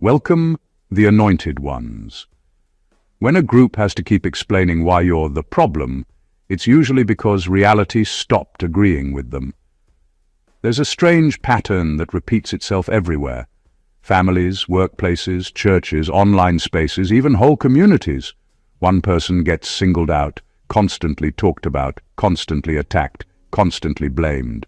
Welcome, the Anointed ones. When a group has to keep explaining why you're the problem, it's usually because reality stopped agreeing with them. There's a strange pattern that repeats itself everywhere. Families, workplaces, churches, online spaces, even whole communities. One person gets singled out, constantly talked about, constantly attacked, constantly blamed.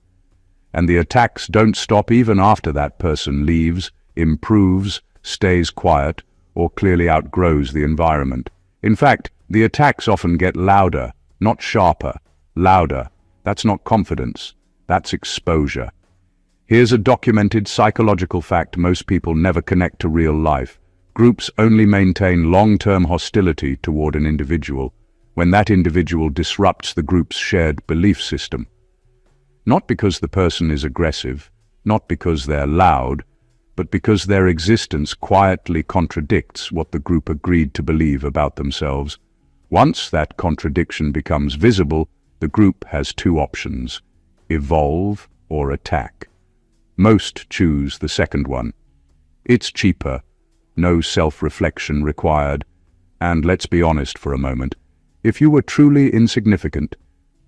And the attacks don't stop even after that person leaves, improves, stays quiet, or clearly outgrows the environment. In fact, the attacks often get louder, not sharper. Louder. That's not confidence. That's exposure. Here's a documented psychological fact most people never connect to real life. Groups only maintain long-term hostility toward an individual when that individual disrupts the group's shared belief system. Not because the person is aggressive, not because they're loud, but because their existence quietly contradicts what the group agreed to believe about themselves. Once that contradiction becomes visible, the group has two options: evolve or attack. Most choose the second one. It's cheaper, no self-reflection required, and let's be honest for a moment, if you were truly insignificant,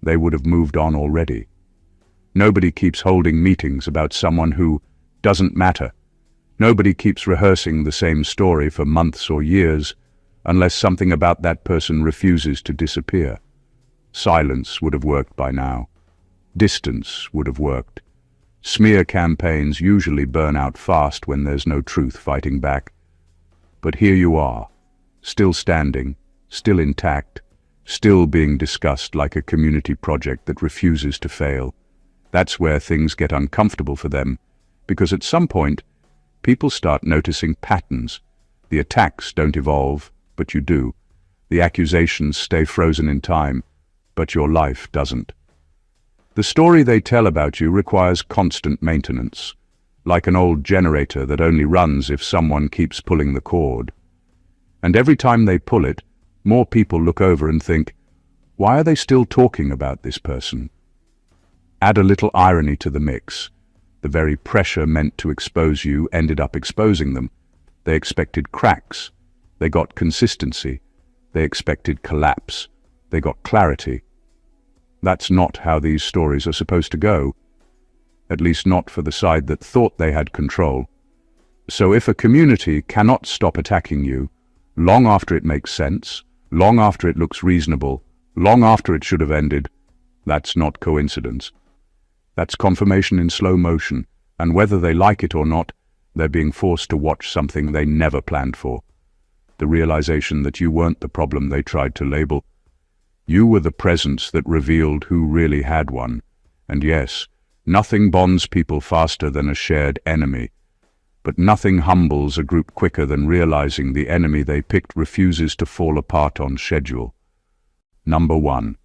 they would have moved on already. Nobody keeps holding meetings about someone who doesn't matter. Nobody keeps rehearsing the same story for months or years unless something about that person refuses to disappear. Silence would have worked by now. Distance would have worked. Smear campaigns usually burn out fast when there's no truth fighting back. But here you are, still standing, still intact, still being discussed like a community project that refuses to fail. That's where things get uncomfortable for them, because at some point, people start noticing patterns. The attacks don't evolve, but you do. The accusations stay frozen in time, but your life doesn't. The story they tell about you requires constant maintenance, like an old generator that only runs if someone keeps pulling the cord. And every time they pull it, more people look over and think, why are they still talking about this person? Add a little irony to the mix. The very pressure meant to expose you ended up exposing them. They expected cracks. They got consistency. They expected collapse. They got clarity. That's not how these stories are supposed to go. At least not for the side that thought they had control. So if a community cannot stop attacking you, long after it makes sense, long after it looks reasonable, long after it should have ended, that's not coincidence. That's confirmation in slow motion, and whether they like it or not, they're being forced to watch something they never planned for. The realization that you weren't the problem they tried to label. You were the presence that revealed who really had one. And yes, nothing bonds people faster than a shared enemy. But nothing humbles a group quicker than realizing the enemy they picked refuses to fall apart on schedule. Number 1.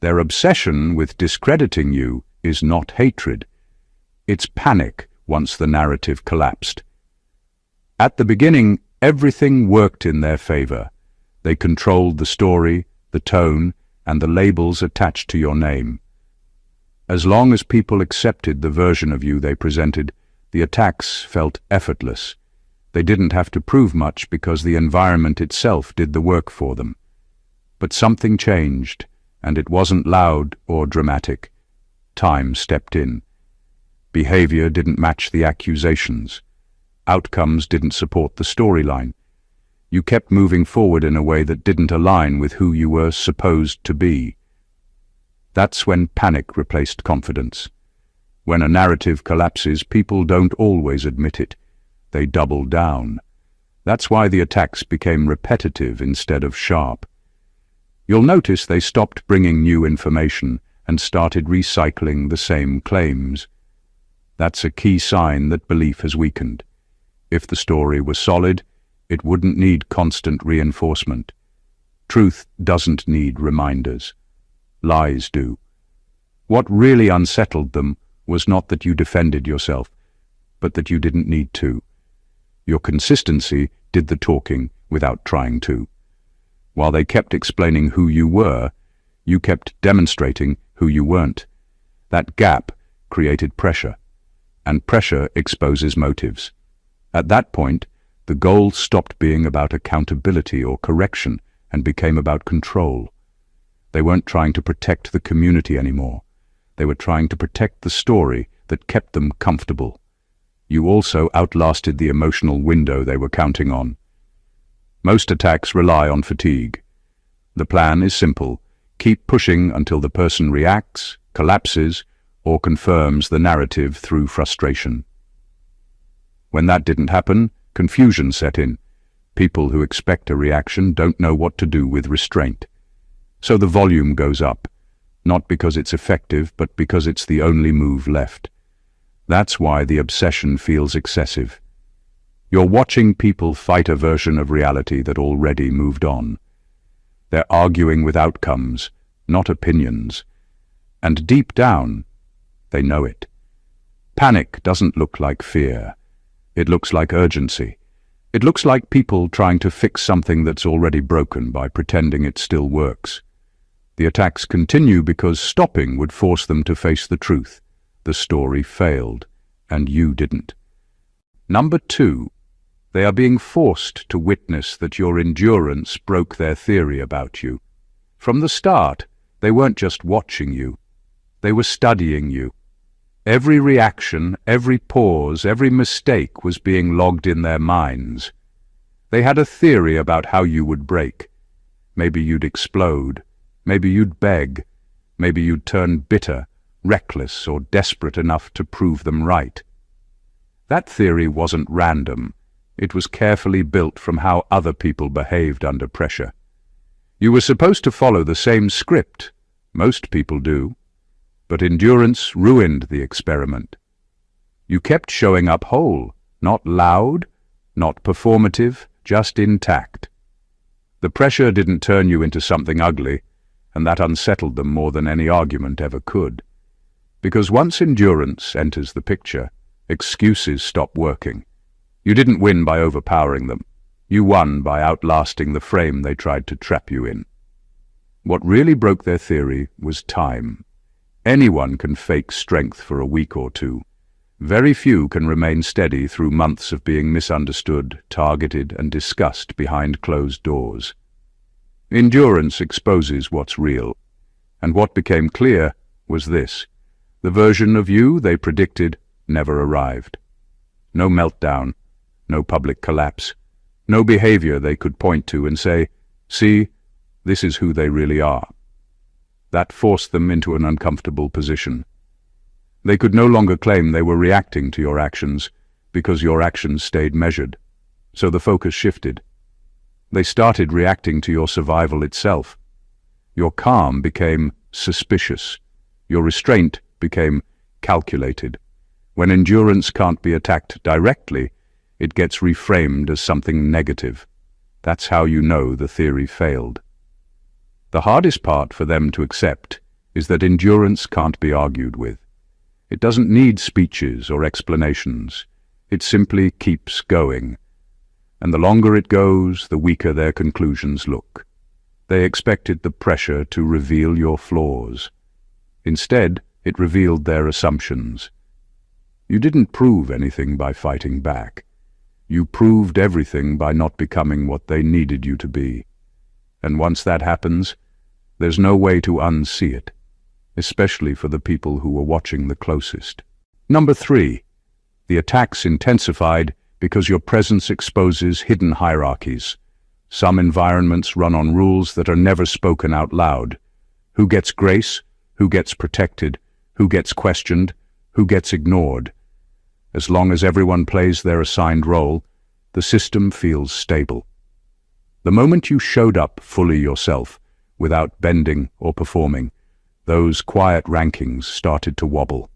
Their obsession with discrediting you is not hatred. It's panic once the narrative collapsed. At the beginning, everything worked in their favor. They controlled the story, the tone, and the labels attached to your name. As long as people accepted the version of you they presented, the attacks felt effortless. They didn't have to prove much because the environment itself did the work for them. But something changed, and it wasn't loud or dramatic. Time stepped in. Behavior didn't match the accusations. Outcomes didn't support the storyline. You kept moving forward in a way that didn't align with who you were supposed to be. That's when panic replaced confidence. When a narrative collapses, people don't always admit it. They double down. That's why the attacks became repetitive instead of sharp. You'll notice they stopped bringing new information and started recycling the same claims. That's a key sign that belief has weakened. If the story was solid, it wouldn't need constant reinforcement. Truth doesn't need reminders. Lies do. What really unsettled them was not that you defended yourself, but that you didn't need to. Your consistency did the talking without trying to. While they kept explaining who you were, you kept demonstrating who you weren't. That gap created pressure, and pressure exposes motives. At that point, The goal stopped being about accountability or correction and became about control. They weren't trying to protect the community anymore. They were trying to protect the story that kept them comfortable. You also outlasted the emotional window they were counting on. Most attacks rely on fatigue. The plan is simple. Keep pushing until the person reacts, collapses, or confirms the narrative through frustration. When that didn't happen, confusion set in. People who expect a reaction don't know what to do with restraint. So the volume goes up, not because it's effective, but because it's the only move left. That's why the obsession feels excessive. You're watching people fight a version of reality that already moved on. They're arguing with outcomes, not opinions. And deep down, they know it. Panic doesn't look like fear. It looks like urgency. It looks like people trying to fix something that's already broken by pretending it still works. The attacks continue because stopping would force them to face the truth. The story failed, and you didn't. Number 2, they are being forced to witness that your endurance broke their theory about you. From the start, they weren't just watching you. They were studying you. Every reaction, every pause, every mistake was being logged in their minds. They had a theory about how you would break. Maybe you'd explode. Maybe you'd beg. Maybe you'd turn bitter, reckless, or desperate enough to prove them right. That theory wasn't random. It was carefully built from how other people behaved under pressure. You were supposed to follow the same script. Most people do. But endurance ruined the experiment. You kept showing up whole, not loud, not performative, just intact. The pressure didn't turn you into something ugly, and that unsettled them more than any argument ever could. Because once endurance enters the picture, excuses stop working. You didn't win by overpowering them. You won by outlasting the frame they tried to trap you in. What really broke their theory was time. Anyone can fake strength for a week or two. Very few can remain steady through months of being misunderstood, targeted, and discussed behind closed doors. Endurance exposes what's real. And what became clear was this. The version of you they predicted never arrived. No meltdown, no public collapse, no behavior they could point to and say, "See, this is who they really are." That forced them into an uncomfortable position. They could no longer claim they were reacting to your actions because your actions stayed measured. So the focus shifted. They started reacting to your survival itself. Your calm became suspicious. Your restraint became calculated. When endurance can't be attacked directly, it gets reframed as something negative. That's how you know the theory failed. The hardest part for them to accept is that endurance can't be argued with. It doesn't need speeches or explanations. It simply keeps going. And the longer it goes, the weaker their conclusions look. They expected the pressure to reveal your flaws. Instead, it revealed their assumptions. You didn't prove anything by fighting back. You proved everything by not becoming what they needed you to be. And once that happens, there's no way to unsee it, especially for the people who were watching the closest. Number 3, the attacks intensified because your presence exposes hidden hierarchies. Some environments run on rules that are never spoken out loud. Who gets grace? Who gets protected? Who gets questioned? Who gets ignored? As long as everyone plays their assigned role, the system feels stable. The moment you showed up fully yourself, without bending or performing, those quiet rankings started to wobble.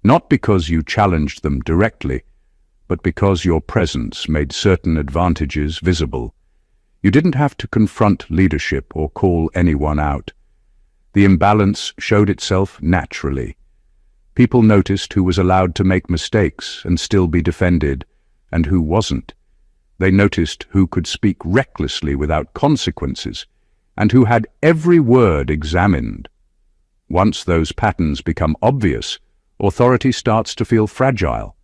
Not because you challenged them directly, but because your presence made certain advantages visible. You didn't have to confront leadership or call anyone out. The imbalance showed itself naturally. People noticed who was allowed to make mistakes and still be defended, and who wasn't. They noticed who could speak recklessly without consequences, and who had every word examined. Once those patterns become obvious, authority starts to feel fragile.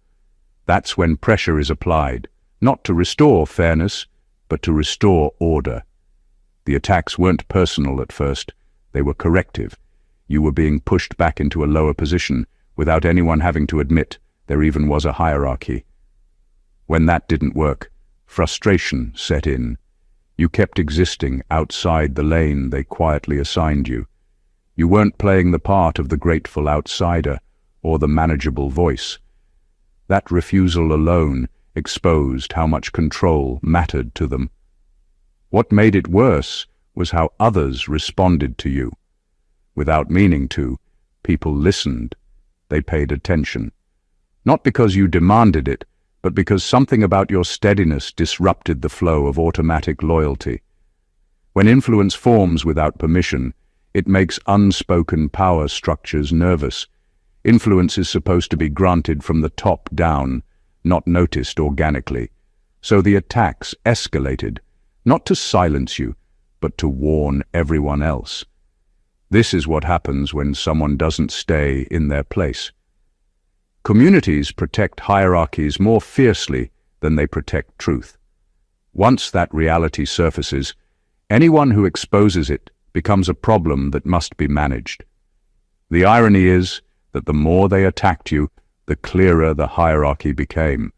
That's when pressure is applied, not to restore fairness, but to restore order. The attacks weren't personal at first, they were corrective. You were being pushed back into a lower position without anyone having to admit there even was a hierarchy. When that didn't work, frustration set in. You kept existing outside the lane they quietly assigned you. You weren't playing the part of the grateful outsider or the manageable voice. That refusal alone exposed how much control mattered to them. What made it worse was how others responded to you. Without meaning to, people listened. They paid attention. Not because you demanded it, but because something about your steadiness disrupted the flow of automatic loyalty. When influence forms without permission, it makes unspoken power structures nervous. Influence is supposed to be granted from the top down, not noticed organically. So the attacks escalated, not to silence you, but to warn everyone else. This is what happens when someone doesn't stay in their place. Communities protect hierarchies more fiercely than they protect truth. Once that reality surfaces, anyone who exposes it becomes a problem that must be managed. The irony is that the more they attacked you, the clearer the hierarchy became.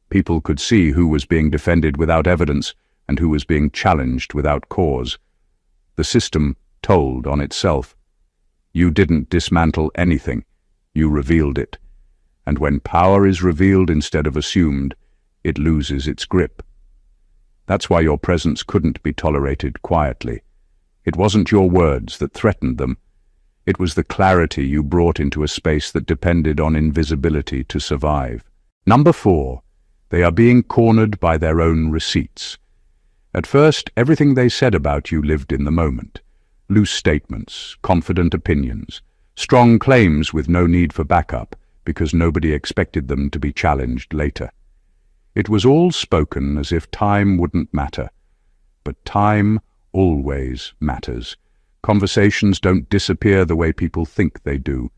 People could see who was being defended without evidence and who was being challenged without cause. The system told on itself. You didn't dismantle anything, you revealed it. And when power is revealed instead of assumed, it loses its grip. That's why your presence couldn't be tolerated quietly. It wasn't your words that threatened them. It was the clarity you brought into a space that depended on invisibility to survive. Number 4, they are being cornered by their own receipts. At first, everything they said about you lived in the moment. Loose statements, confident opinions, strong claims with no need for backup, because nobody expected them to be challenged later. It was all spoken as if time wouldn't matter. But time always matters. Conversations don't disappear the way people think they do.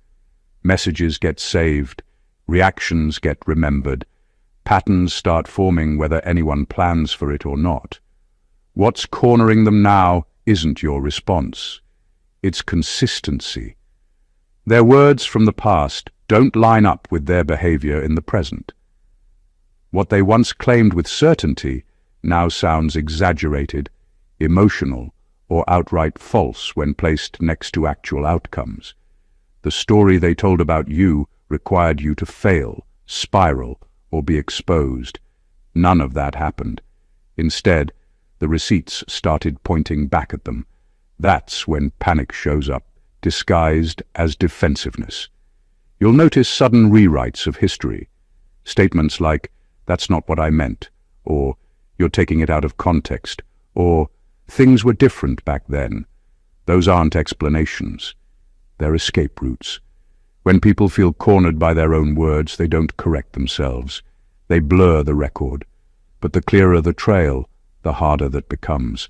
Messages get saved, reactions get remembered, patterns start forming whether anyone plans for it or not. What's cornering them now isn't your response. It's consistency. Their words from the past don't line up with their behavior in the present. What they once claimed with certainty now sounds exaggerated, emotional, or outright false when placed next to actual outcomes. The story they told about you required you to fail, spiral, or be exposed. None of that happened. Instead, the receipts started pointing back at them. That's when panic shows up, disguised as defensiveness. You'll notice sudden rewrites of history. Statements like, "That's not what I meant," or "You're taking it out of context," or "Things were different back then." Those aren't explanations. They're escape routes. When people feel cornered by their own words, they don't correct themselves. They blur the record. But the clearer the trail, the harder that becomes.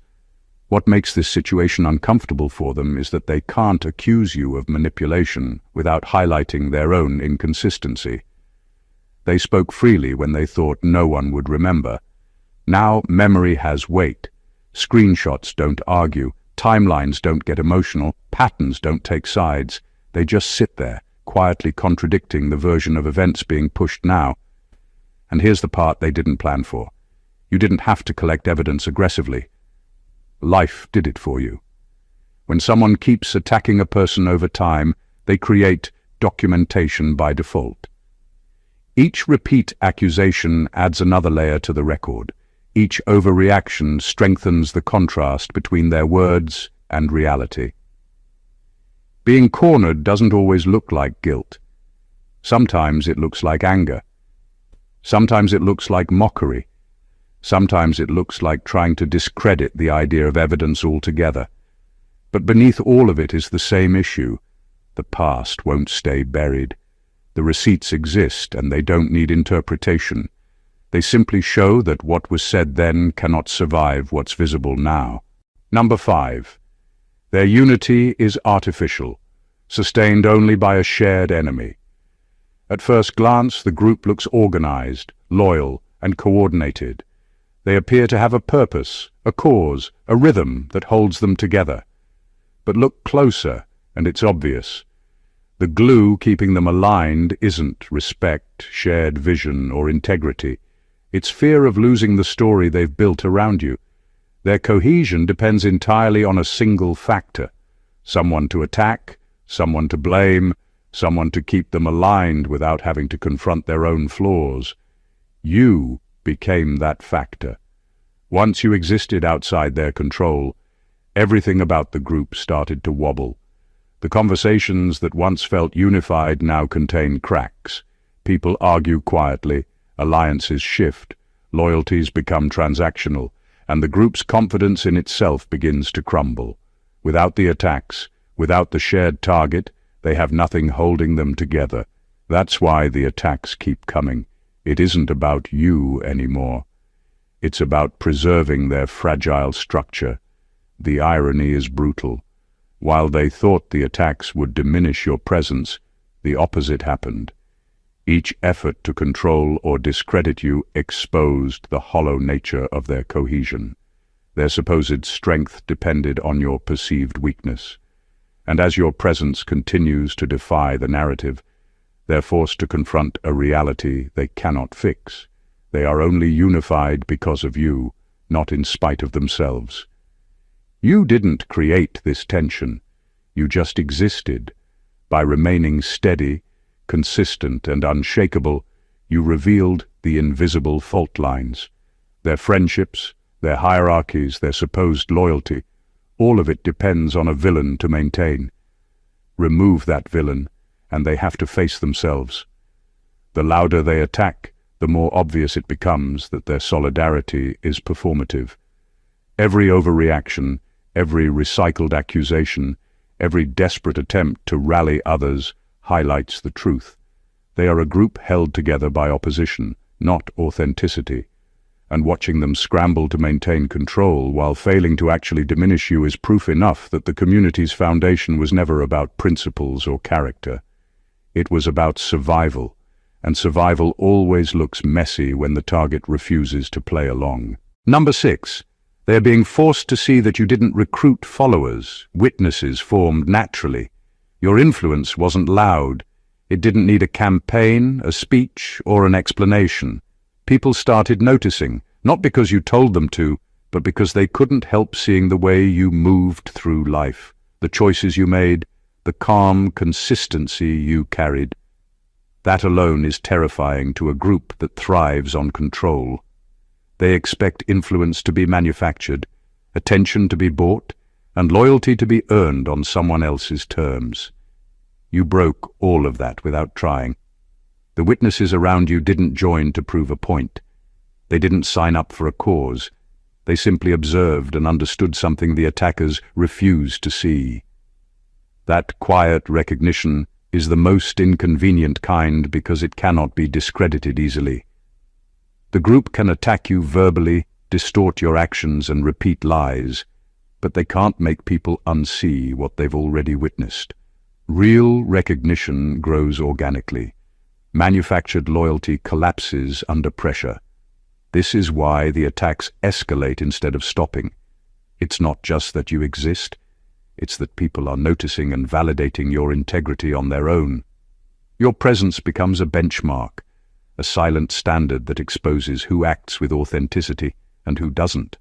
What makes this situation uncomfortable for them is that they can't accuse you of manipulation without highlighting their own inconsistency. They spoke freely when they thought no one would remember. Now memory has weight. Screenshots don't argue, timelines don't get emotional, patterns don't take sides. They just sit there, quietly contradicting the version of events being pushed now. And here's the part they didn't plan for. You didn't have to collect evidence aggressively. Life did it for you. When someone keeps attacking a person over time, they create documentation by default. Each repeat accusation adds another layer to the record. Each overreaction strengthens the contrast between their words and reality. Being cornered doesn't always look like guilt. Sometimes it looks like anger. Sometimes it looks like mockery. Sometimes it looks like trying to discredit the idea of evidence altogether. But beneath all of it is the same issue. The past won't stay buried. The receipts exist and they don't need interpretation. They simply show that what was said then cannot survive what's visible now. Number 5. Their unity is artificial, sustained only by a shared enemy. At first glance, the group looks organized, loyal, and coordinated. They appear to have a purpose, a cause, a rhythm that holds them together. But look closer, and it's obvious. The glue keeping them aligned isn't respect, shared vision, or integrity. It's fear of losing the story they've built around you. Their cohesion depends entirely on a single factor: someone to attack, someone to blame, someone to keep them aligned without having to confront their own flaws. You became that factor. Once you existed outside their control, everything about the group started to wobble. The conversations that once felt unified now contain cracks. People argue quietly, alliances shift, loyalties become transactional, and the group's confidence in itself begins to crumble. Without the attacks, without the shared target, they have nothing holding them together. That's why the attacks keep coming. It isn't about you anymore. It's about preserving their fragile structure. The irony is brutal. While they thought the attacks would diminish your presence, the opposite happened. Each effort to control or discredit you exposed the hollow nature of their cohesion. Their supposed strength depended on your perceived weakness. And as your presence continues to defy the narrative, they're forced to confront a reality they cannot fix. They are only unified because of you, not in spite of themselves. You didn't create this tension. You just existed. By remaining steady, consistent, and unshakable, you revealed the invisible fault lines. Their friendships, their hierarchies, their supposed loyalty, all of it depends on a villain to maintain. Remove that villain, and they have to face themselves. The louder they attack, the more obvious it becomes that their solidarity is performative. Every overreaction, every recycled accusation, every desperate attempt to rally others highlights the truth. They are a group held together by opposition, not authenticity. And watching them scramble to maintain control while failing to actually diminish you is proof enough that the community's foundation was never about principles or character. It was about survival, and survival always looks messy when the target refuses to play along. Number 6. They are being forced to see that you didn't recruit followers. Witnesses formed naturally. Your influence wasn't loud. It didn't need a campaign, a speech, or an explanation. People started noticing, not because you told them to, but because they couldn't help seeing the way you moved through life, the choices you made, the calm consistency you carried. That alone is terrifying to a group that thrives on control. They expect influence to be manufactured, attention to be bought, and loyalty to be earned on someone else's terms. You broke all of that without trying. The witnesses around you didn't join to prove a point. They didn't sign up for a cause. They simply observed and understood something the attackers refused to see. That quiet recognition is the most inconvenient kind because it cannot be discredited easily. The group can attack you verbally, distort your actions, and repeat lies, but they can't make people unsee what they've already witnessed. Real recognition grows organically. Manufactured loyalty collapses under pressure. This is why the attacks escalate instead of stopping. It's not just that you exist. It's that people are noticing and validating your integrity on their own. Your presence becomes a benchmark, a silent standard that exposes who acts with authenticity and who doesn't.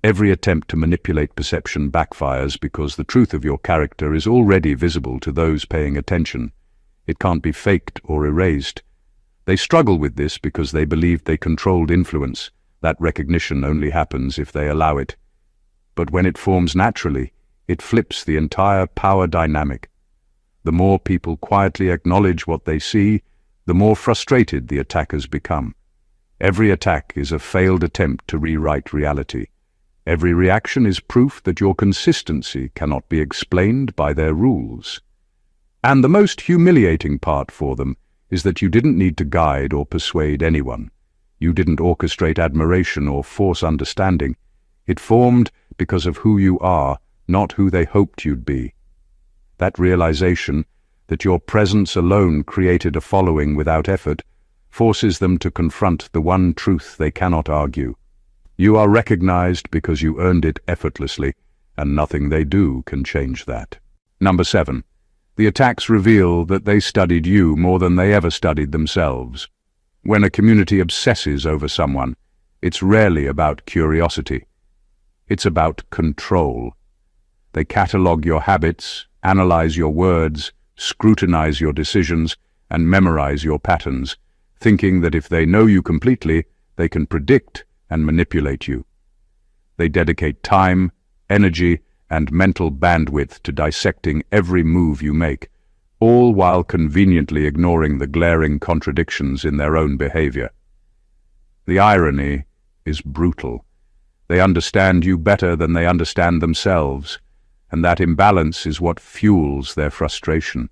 Every attempt to manipulate perception backfires because the truth of your character is already visible to those paying attention. It can't be faked or erased. They struggle with this because they believed they controlled influence. That recognition only happens if they allow it. But when it forms naturally, it flips the entire power dynamic. The more people quietly acknowledge what they see, the more frustrated the attackers become. Every attack is a failed attempt to rewrite reality. Every reaction is proof that your consistency cannot be explained by their rules. And the most humiliating part for them is that you didn't need to guide or persuade anyone. You didn't orchestrate admiration or force understanding. It formed because of who you are, not who they hoped you'd be. That realization, that your presence alone created a following without effort, forces them to confront the one truth they cannot argue. You are recognized because you earned it effortlessly, and nothing they do can change that. Number 7. The attacks reveal that they studied you more than they ever studied themselves. When a community obsesses over someone, it's rarely about curiosity. It's about control. They catalog your habits, analyze your words, scrutinize your decisions, and memorize your patterns, thinking that if they know you completely, they can predict and manipulate you. They dedicate time, energy, and mental bandwidth to dissecting every move you make, all while conveniently ignoring the glaring contradictions in their own behavior. The irony is brutal. They understand you better than they understand themselves, and that imbalance is what fuels their frustration.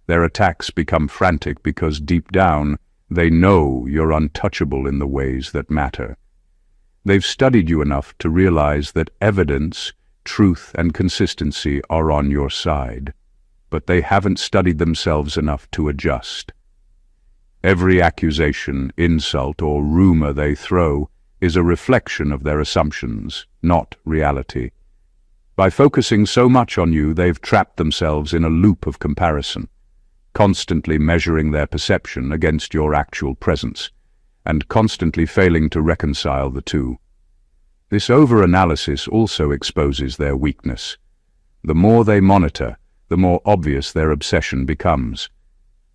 Their attacks become frantic because deep down, they know you're untouchable in the ways that matter. They've studied you enough to realize that evidence, truth, and consistency are on your side, but they haven't studied themselves enough to adjust. Every accusation, insult, or rumor they throw is a reflection of their assumptions, not reality. By focusing so much on you, they've trapped themselves in a loop of comparison, constantly measuring their perception against your actual presence, and constantly failing to reconcile the two. This over-analysis also exposes their weakness. The more they monitor, the more obvious their obsession becomes.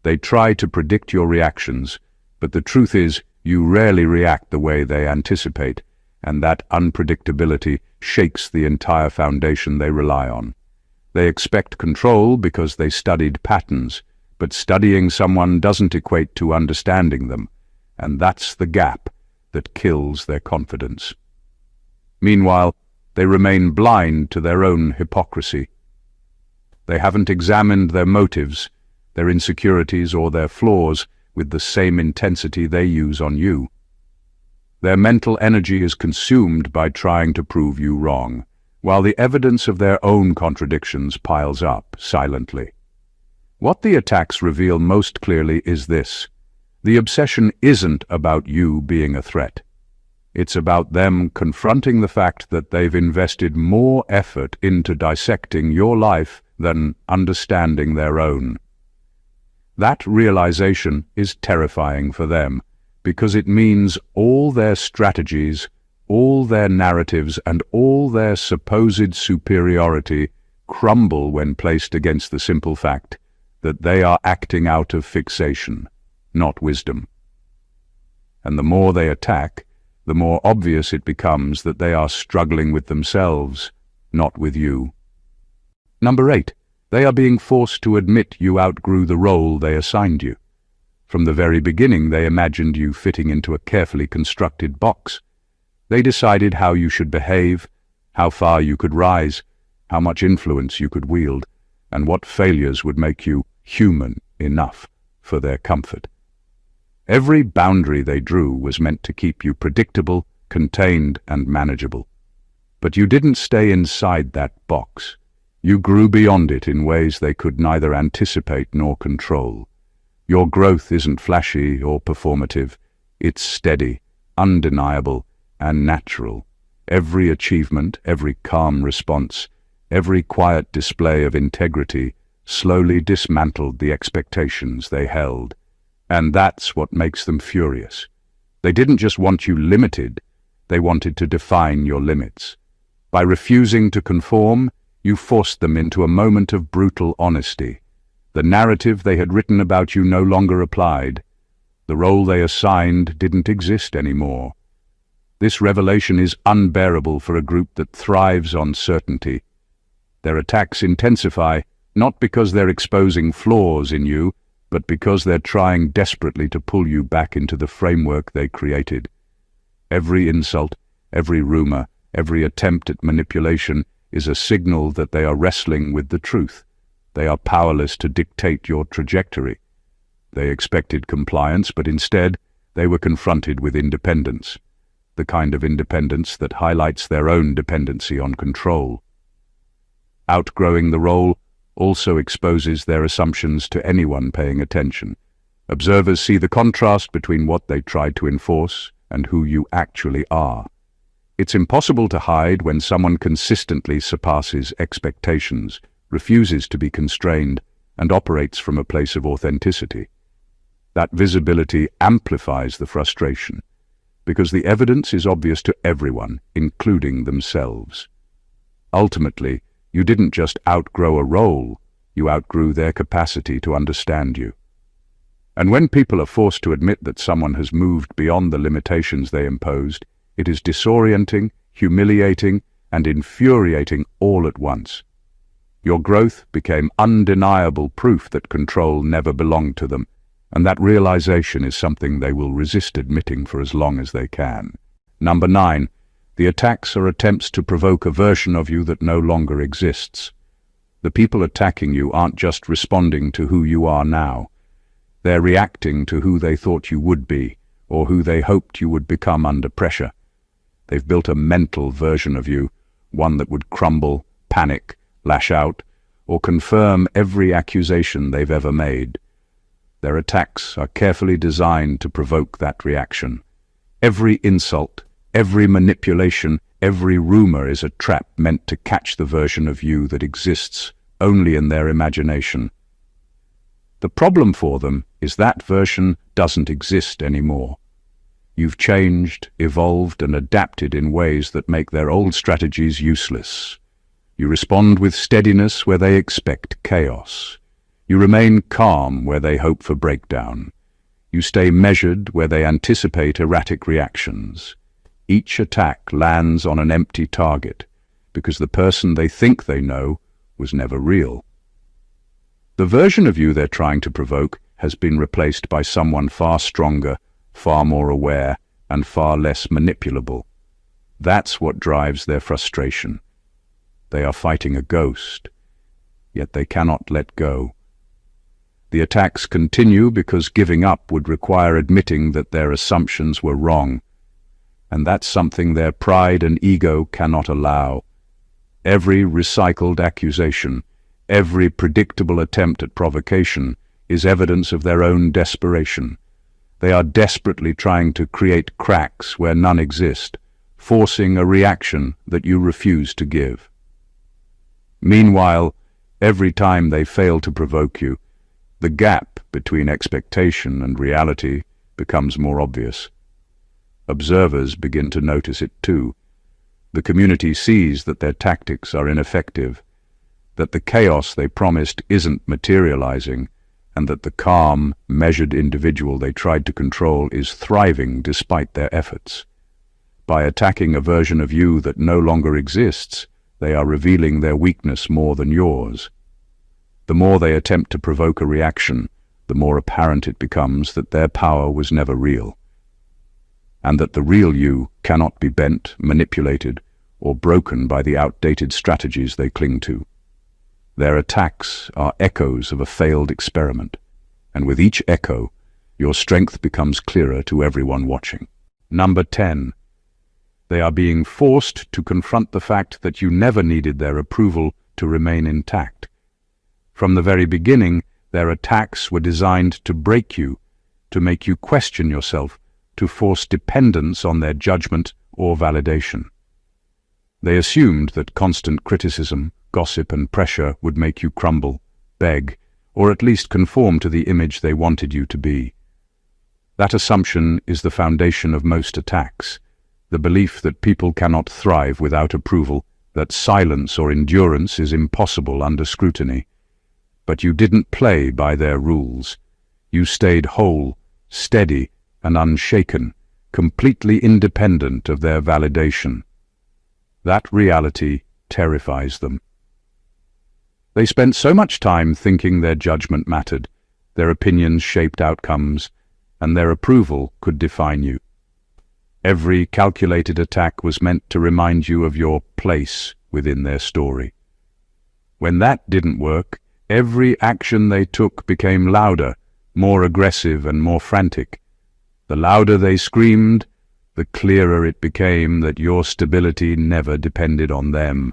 They try to predict your reactions, but the truth is, you rarely react the way they anticipate, and that unpredictability shakes the entire foundation they rely on. They expect control because they studied patterns, but studying someone doesn't equate to understanding them, and that's the gap that kills their confidence. Meanwhile, they remain blind to their own hypocrisy. They haven't examined their motives, their insecurities, or their flaws with the same intensity they use on you. Their mental energy is consumed by trying to prove you wrong, while the evidence of their own contradictions piles up silently. What the attacks reveal most clearly is this: the obsession isn't about you being a threat. It's about them confronting the fact that they've invested more effort into dissecting your life than understanding their own. That realization is terrifying for them, because it means all their strategies, all their narratives, and all their supposed superiority crumble when placed against the simple fact that they are acting out of fixation, not wisdom. And the more they attack, the more obvious it becomes that they are struggling with themselves, not with you. Number 8. They are being forced to admit you outgrew the role they assigned you. From the very beginning, they imagined you fitting into a carefully constructed box. They decided how you should behave, how far you could rise, how much influence you could wield, and what failures would make you human enough for their comfort. Every boundary they drew was meant to keep you predictable, contained, and manageable. But you didn't stay inside that box. You grew beyond it in ways they could neither anticipate nor control. Your growth isn't flashy or performative. It's steady, undeniable, and natural. Every achievement, every calm response, every quiet display of integrity slowly dismantled the expectations they held. And that's what makes them furious. They didn't just want you limited, they wanted to define your limits. By refusing to conform, you forced them into a moment of brutal honesty. The narrative they had written about you no longer applied. The role they assigned didn't exist anymore. This revelation is unbearable for a group that thrives on certainty. Their attacks intensify, not because they're exposing flaws in you, but because they're trying desperately to pull you back into the framework they created. Every insult, every rumor, every attempt at manipulation is a signal that they are wrestling with the truth. They are powerless to dictate your trajectory. They expected compliance, but instead they were confronted with independence, the kind of independence that highlights their own dependency on control. Outgrowing the role also exposes their assumptions to anyone paying attention. Observers see the contrast between what they tried to enforce and who you actually are. It's impossible to hide when someone consistently surpasses expectations, refuses to be constrained, and operates from a place of authenticity. That visibility amplifies the frustration, because the evidence is obvious to everyone, including themselves. Ultimately, you didn't just outgrow a role, you outgrew their capacity to understand you. And when people are forced to admit that someone has moved beyond the limitations they imposed, it is disorienting, humiliating, and infuriating all at once. Your growth became undeniable proof that control never belonged to them, and that realization is something they will resist admitting for as long as they can. Number 9. The attacks are attempts to provoke a version of you that no longer exists. The people attacking you aren't just responding to who you are now. They're reacting to who they thought you would be, or who they hoped you would become under pressure. They've built a mental version of you, one that would crumble, panic, lash out, or confirm every accusation they've ever made. Their attacks are carefully designed to provoke that reaction. Every insult, every manipulation, every rumor is a trap meant to catch the version of you that exists only in their imagination. The problem for them is that version doesn't exist anymore. You've changed, evolved, and adapted in ways that make their old strategies useless. You respond with steadiness where they expect chaos. You remain calm where they hope for breakdown. You stay measured where they anticipate erratic reactions. Each attack lands on an empty target, because the person they think they know was never real. The version of you they're trying to provoke has been replaced by someone far stronger, far more aware, and far less manipulable. That's what drives their frustration. They are fighting a ghost, yet they cannot let go. The attacks continue because giving up would require admitting that their assumptions were wrong, and that's something their pride and ego cannot allow. Every recycled accusation, every predictable attempt at provocation is evidence of their own desperation. They are desperately trying to create cracks where none exist, forcing a reaction that you refuse to give. Meanwhile, every time they fail to provoke you, the gap between expectation and reality becomes more obvious. Observers begin to notice it too. The community sees that their tactics are ineffective, that the chaos they promised isn't materializing, and that the calm, measured individual they tried to control is thriving despite their efforts. By attacking a version of you that no longer exists, they are revealing their weakness more than yours. The more they attempt to provoke a reaction, the more apparent it becomes that their power was never real, and that the real you cannot be bent, manipulated, or broken by the outdated strategies they cling to. Their attacks are echoes of a failed experiment, and with each echo, your strength becomes clearer to everyone watching. Number 10. They are being forced to confront the fact that you never needed their approval to remain intact. From the very beginning, their attacks were designed to break you, to make you question yourself, to force dependence on their judgment or validation. They assumed that constant criticism, gossip, and pressure would make you crumble, beg, or at least conform to the image they wanted you to be. That assumption is the foundation of most attacks, the belief that people cannot thrive without approval, that silence or endurance is impossible under scrutiny. But you didn't play by their rules. You stayed whole, steady, and unshaken, completely independent of their validation. That reality terrifies them. They spent so much time thinking their judgment mattered, their opinions shaped outcomes, and their approval could define you. Every calculated attack was meant to remind you of your place within their story. When that didn't work, every action they took became louder, more aggressive, and more frantic. The louder they screamed, the clearer it became that your stability never depended on them.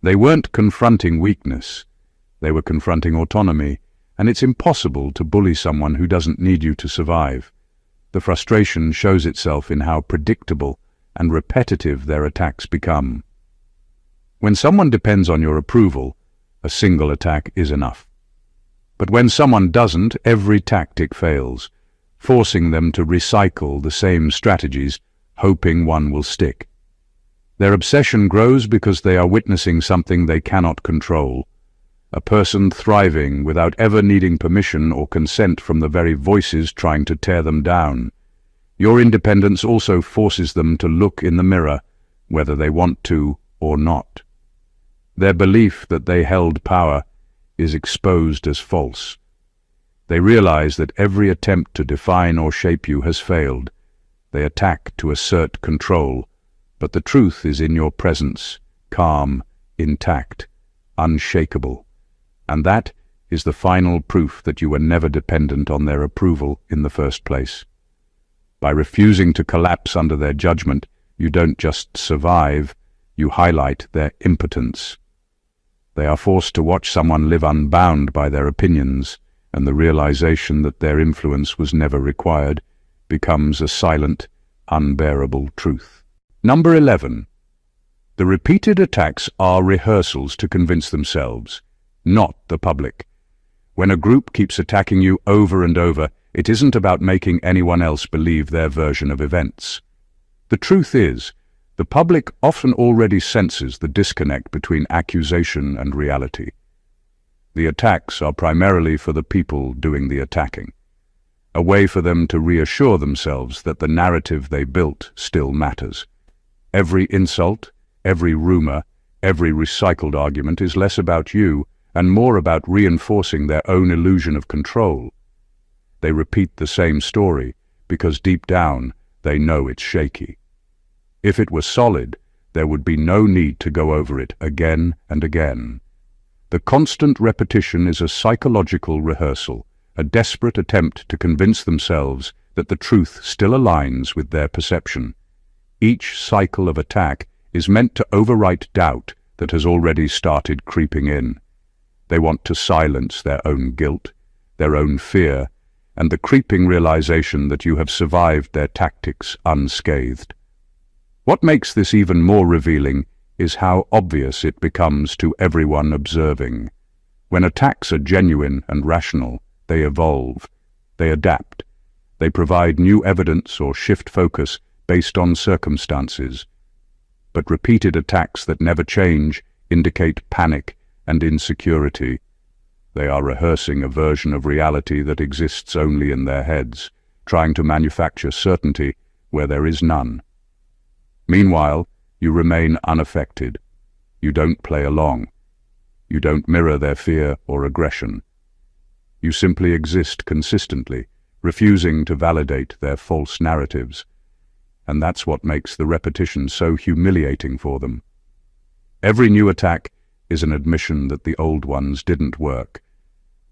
They weren't confronting weakness. They were confronting autonomy, and it's impossible to bully someone who doesn't need you to survive. The frustration shows itself in how predictable and repetitive their attacks become. When someone depends on your approval, a single attack is enough. But when someone doesn't, every tactic fails, forcing them to recycle the same strategies, hoping one will stick. Their obsession grows because they are witnessing something they cannot control. A person thriving without ever needing permission or consent from the very voices trying to tear them down. Your independence also forces them to look in the mirror, whether they want to or not. Their belief that they held power is exposed as false. They realize that every attempt to define or shape you has failed. They attack to assert control, but the truth is in your presence, calm, intact, unshakable. And that is the final proof that you were never dependent on their approval in the first place. By refusing to collapse under their judgment, you don't just survive, you highlight their impotence. They are forced to watch someone live unbound by their opinions, and the realization that their influence was never required becomes a silent, unbearable truth. Number 11. The repeated attacks are rehearsals to convince themselves, not the public. When a group keeps attacking you over and over, it isn't about making anyone else believe their version of events. The truth is, the public often already senses the disconnect between accusation and reality. The attacks are primarily for the people doing the attacking, a way for them to reassure themselves that the narrative they built still matters. Every insult, every rumor, every recycled argument is less about you and more about reinforcing their own illusion of control. They repeat the same story because deep down they know it's shaky. If it was solid, there would be no need to go over it again and again. The constant repetition is a psychological rehearsal, a desperate attempt to convince themselves that the truth still aligns with their perception. Each cycle of attack is meant to overwrite doubt that has already started creeping in. They want to silence their own guilt, their own fear, and the creeping realization that you have survived their tactics unscathed. What makes this even more revealing is how obvious it becomes to everyone observing. When attacks are genuine and rational, they evolve, they adapt, they provide new evidence or shift focus based on circumstances. But repeated attacks that never change indicate panic and insecurity. They are rehearsing a version of reality that exists only in their heads, trying to manufacture certainty where there is none. Meanwhile, you remain unaffected. You don't play along. You don't mirror their fear or aggression. You simply exist consistently, refusing to validate their false narratives. And that's what makes the repetition so humiliating for them. Every new attack is an admission that the old ones didn't work,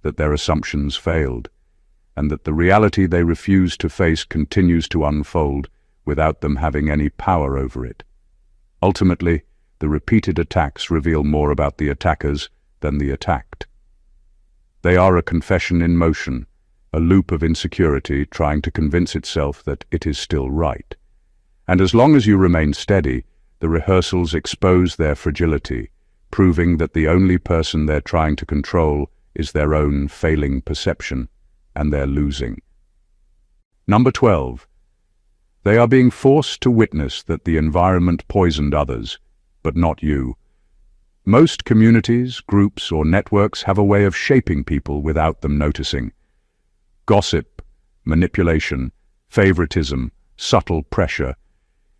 that their assumptions failed, and that the reality they refuse to face continues to unfold without them having any power over it. Ultimately, the repeated attacks reveal more about the attackers than the attacked. They are a confession in motion, a loop of insecurity trying to convince itself that it is still right. And as long as you remain steady, the rehearsals expose their fragility, proving that the only person they're trying to control is their own failing perception, and they're losing. Number 12. They are being forced to witness that the environment poisoned others, but not you. Most communities, groups, or networks have a way of shaping people without them noticing. Gossip, manipulation, favoritism, subtle pressure.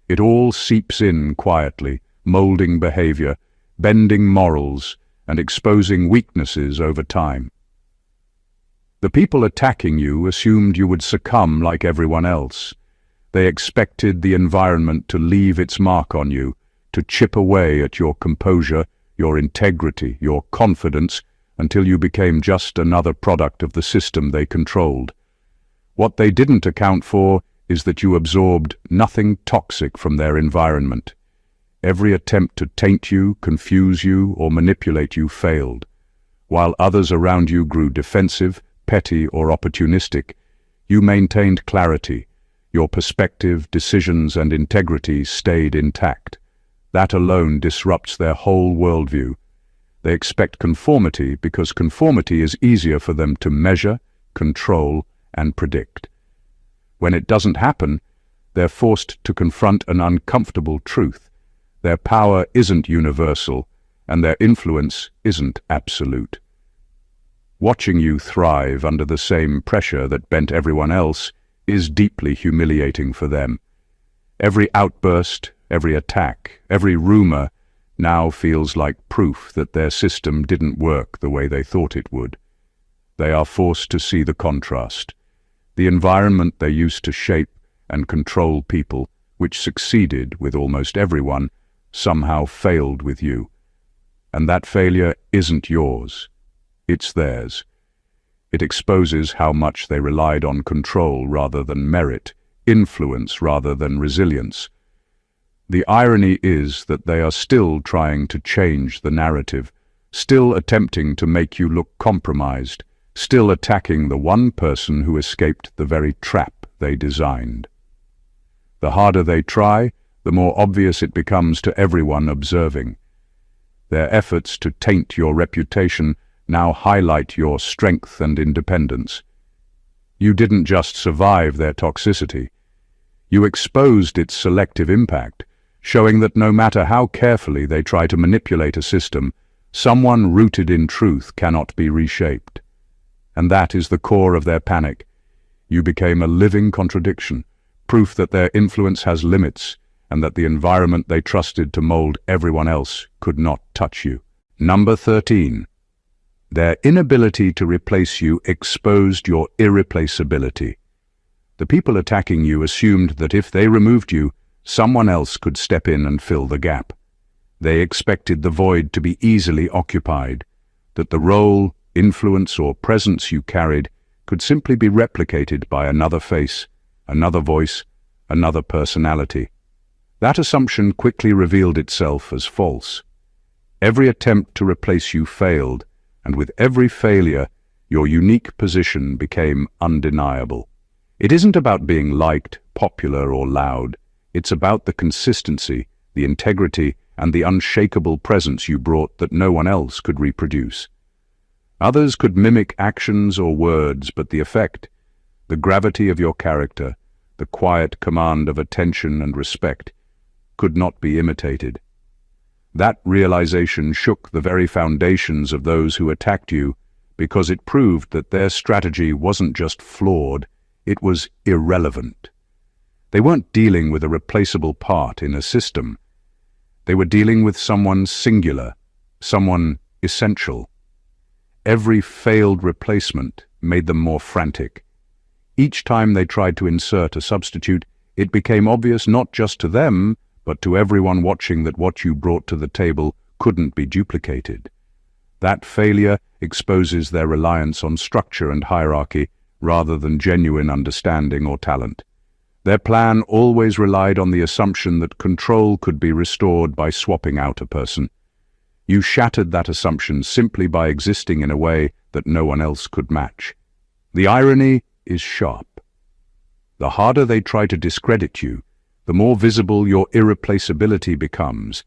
It all seeps in quietly, molding behavior, bending morals, and exposing weaknesses over time. The people attacking you assumed you would succumb like everyone else. They expected the environment to leave its mark on you, to chip away at your composure, your integrity, your confidence, until you became just another product of the system they controlled. What they didn't account for is that you absorbed nothing toxic from their environment. Every attempt to taint you, confuse you, or manipulate you failed. While others around you grew defensive, petty, or opportunistic, you maintained clarity. Your perspective, decisions, and integrity stayed intact. That alone disrupts their whole worldview. They expect conformity because conformity is easier for them to measure, control, and predict. When it doesn't happen, they're forced to confront an uncomfortable truth. Their power isn't universal, and their influence isn't absolute. Watching you thrive under the same pressure that bent everyone else is deeply humiliating for them. Every outburst, every attack, every rumor now feels like proof that their system didn't work the way they thought it would. They are forced to see the contrast. The environment they used to shape and control people, which succeeded with almost everyone, somehow failed with you. And that failure isn't yours. It's theirs. It exposes how much they relied on control rather than merit, influence rather than resilience. The irony is that they are still trying to change the narrative, still attempting to make you look compromised, still attacking the one person who escaped the very trap they designed. The harder they try, the more obvious it becomes to everyone observing. Their efforts to taint your reputation now highlight your strength and independence. You didn't just survive their toxicity. You exposed its selective impact, showing that no matter how carefully they try to manipulate a system, someone rooted in truth cannot be reshaped. And that is the core of their panic. You became a living contradiction, proof that their influence has limits, and that the environment they trusted to mold everyone else could not touch you. Number 13. Their inability to replace you exposed your irreplaceability. The people attacking you assumed that if they removed you, someone else could step in and fill the gap. They expected the void to be easily occupied, that the role, influence, or presence you carried could simply be replicated by another face, another voice, another personality. That assumption quickly revealed itself as false. Every attempt to replace you failed, and with every failure, your unique position became undeniable. It isn't about being liked, popular, or loud. It's about the consistency, the integrity, and the unshakable presence you brought that no one else could reproduce. Others could mimic actions or words, but the effect, the gravity of your character, the quiet command of attention and respect, could not be imitated. That realization shook the very foundations of those who attacked you, because it proved that their strategy wasn't just flawed, it was irrelevant. They weren't dealing with a replaceable part in a system. They were dealing with someone singular, someone essential. Every failed replacement made them more frantic. Each time they tried to insert a substitute, it became obvious not just to them, but to everyone watching that what you brought to the table couldn't be duplicated. That failure exposes their reliance on structure and hierarchy rather than genuine understanding or talent. Their plan always relied on the assumption that control could be restored by swapping out a person. You shattered that assumption simply by existing in a way that no one else could match. The irony is sharp. The harder they try to discredit you, the more visible your irreplaceability becomes.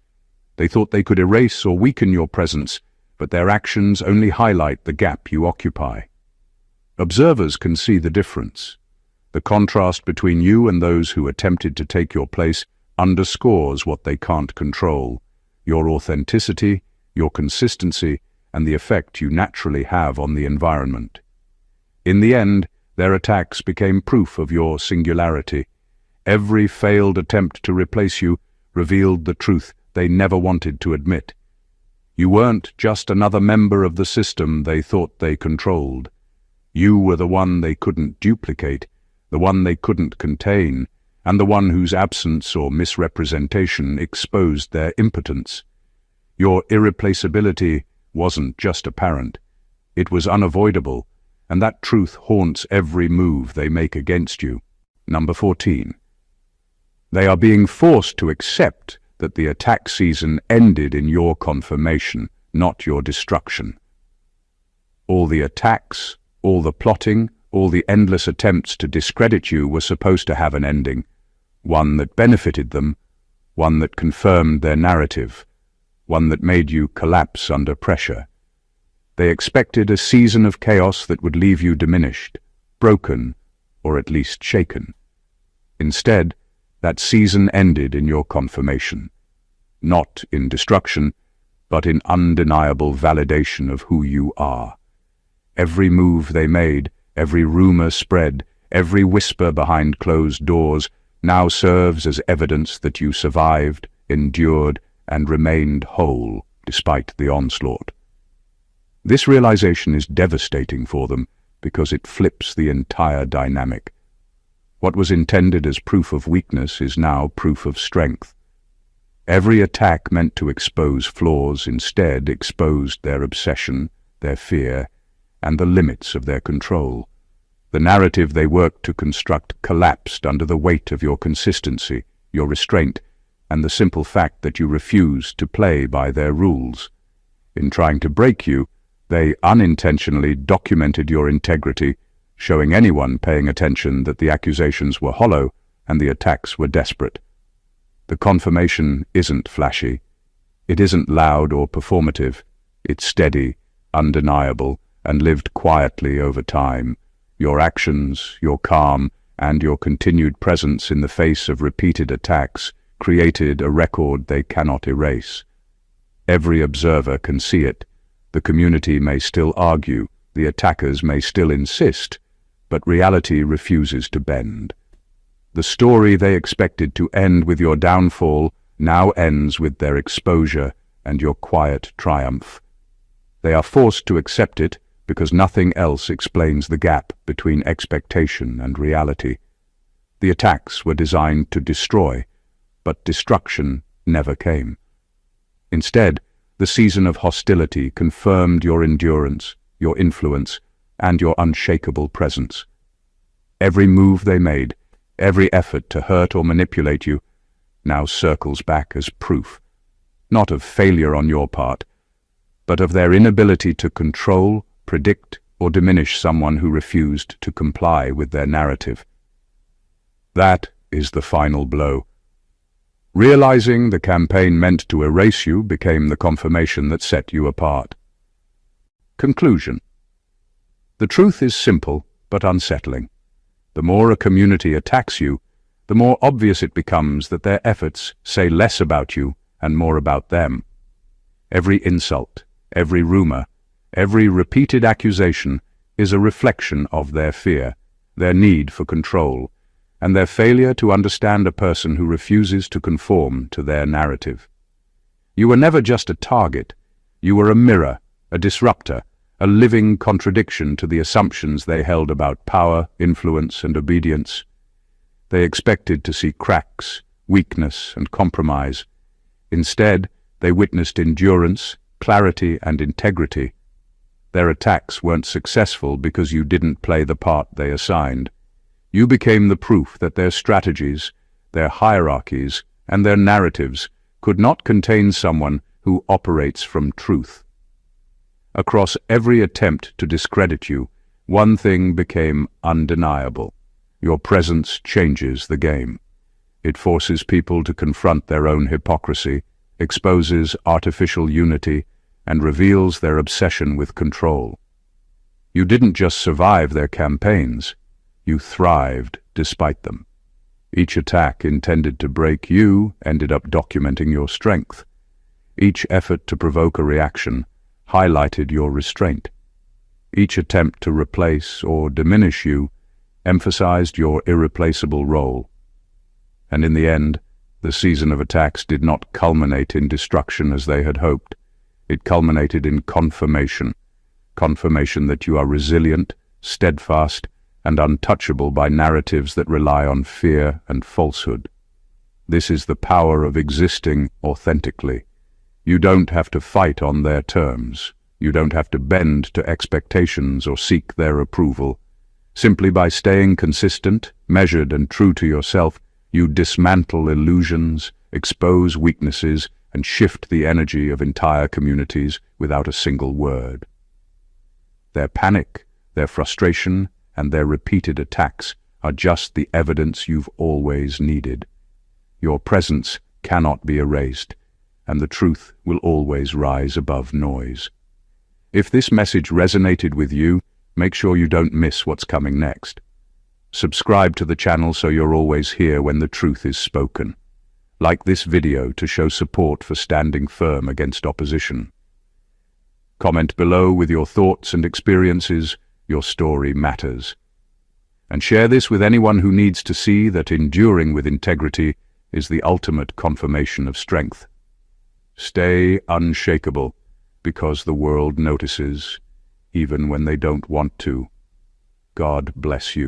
They thought they could erase or weaken your presence, but their actions only highlight the gap you occupy. Observers can see the difference. The contrast between you and those who attempted to take your place underscores what they can't control: your authenticity, your consistency, and the effect you naturally have on the environment. In the end, their attacks became proof of your singularity. Every failed attempt to replace you revealed the truth they never wanted to admit. You weren't just another member of the system they thought they controlled. You were the one they couldn't duplicate, the one they couldn't contain, and the one whose absence or misrepresentation exposed their impotence. Your irreplaceability wasn't just apparent. It was unavoidable, and that truth haunts every move they make against you. Number 14. They are being forced to accept that the attack season ended in your confirmation, not your destruction. All the attacks, all the plotting, all the endless attempts to discredit you were supposed to have an ending, one that benefited them, one that confirmed their narrative, one that made you collapse under pressure. They expected a season of chaos that would leave you diminished, broken, or at least shaken. Instead, that season ended in your confirmation, not in destruction, but in undeniable validation of who you are. Every move they made, every rumor spread, every whisper behind closed doors now serves as evidence that you survived, endured, and remained whole despite the onslaught. This realization is devastating for them because it flips the entire dynamic. What was intended as proof of weakness is now proof of strength. Every attack meant to expose flaws instead exposed their obsession, their fear, and the limits of their control. The narrative they worked to construct collapsed under the weight of your consistency, your restraint, and the simple fact that you refused to play by their rules. In trying to break you, they unintentionally documented your integrity, showing anyone paying attention that the accusations were hollow and the attacks were desperate. The confirmation isn't flashy. It isn't loud or performative. It's steady, undeniable, and lived quietly over time. Your actions, your calm, and your continued presence in the face of repeated attacks created a record they cannot erase. Every observer can see it. The community may still argue, the attackers may still insist, but reality refuses to bend. The story they expected to end with your downfall now ends with their exposure and your quiet triumph. They are forced to accept it because nothing else explains the gap between expectation and reality. The attacks were designed to destroy, but destruction never came. Instead, the season of hostility confirmed your endurance, your influence, and your unshakable presence. Every move they made, every effort to hurt or manipulate you, now circles back as proof, not of failure on your part, but of their inability to control, predict, or diminish someone who refused to comply with their narrative. That is the final blow. Realizing the campaign meant to erase you became the confirmation that set you apart. Conclusion. The truth is simple but unsettling. The more a community attacks you, the more obvious it becomes that their efforts say less about you and more about them. Every insult, every rumor, every repeated accusation is a reflection of their fear, their need for control, and their failure to understand a person who refuses to conform to their narrative. You were never just a target. You were a mirror, a disruptor, a living contradiction to the assumptions they held about power, influence, and obedience. They expected to see cracks, weakness, and compromise. Instead, they witnessed endurance, clarity, and integrity. Their attacks weren't successful because you didn't play the part they assigned. You became the proof that their strategies, their hierarchies, and their narratives could not contain someone who operates from truth. Across every attempt to discredit you, one thing became undeniable. Your presence changes the game. It forces people to confront their own hypocrisy, exposes artificial unity, and reveals their obsession with control. You didn't just survive their campaigns, you thrived despite them. Each attack intended to break you ended up documenting your strength. Each effort to provoke a reaction highlighted your restraint. Each attempt to replace or diminish you emphasized your irreplaceable role. And in the end, the season of attacks did not culminate in destruction as they had hoped. It culminated in confirmation that you are resilient, steadfast, and untouchable by narratives that rely on fear and falsehood. This is the power of existing authentically. You don't have to fight on their terms. You don't have to bend to expectations or seek their approval. Simply by staying consistent, measured, and true to yourself, you dismantle illusions, expose weaknesses, and shift the energy of entire communities without a single word. Their panic, their frustration, and their repeated attacks are just the evidence you've always needed. Your presence cannot be erased, and the truth will always rise above noise. If this message resonated with you, make sure you don't miss what's coming next. Subscribe to the channel so you're always here when the truth is spoken. Like this video to show support for standing firm against opposition. Comment below with your thoughts and experiences. Your story matters. And share this with anyone who needs to see that enduring with integrity is the ultimate confirmation of strength. Stay unshakable, because the world notices, even when they don't want to. God bless you.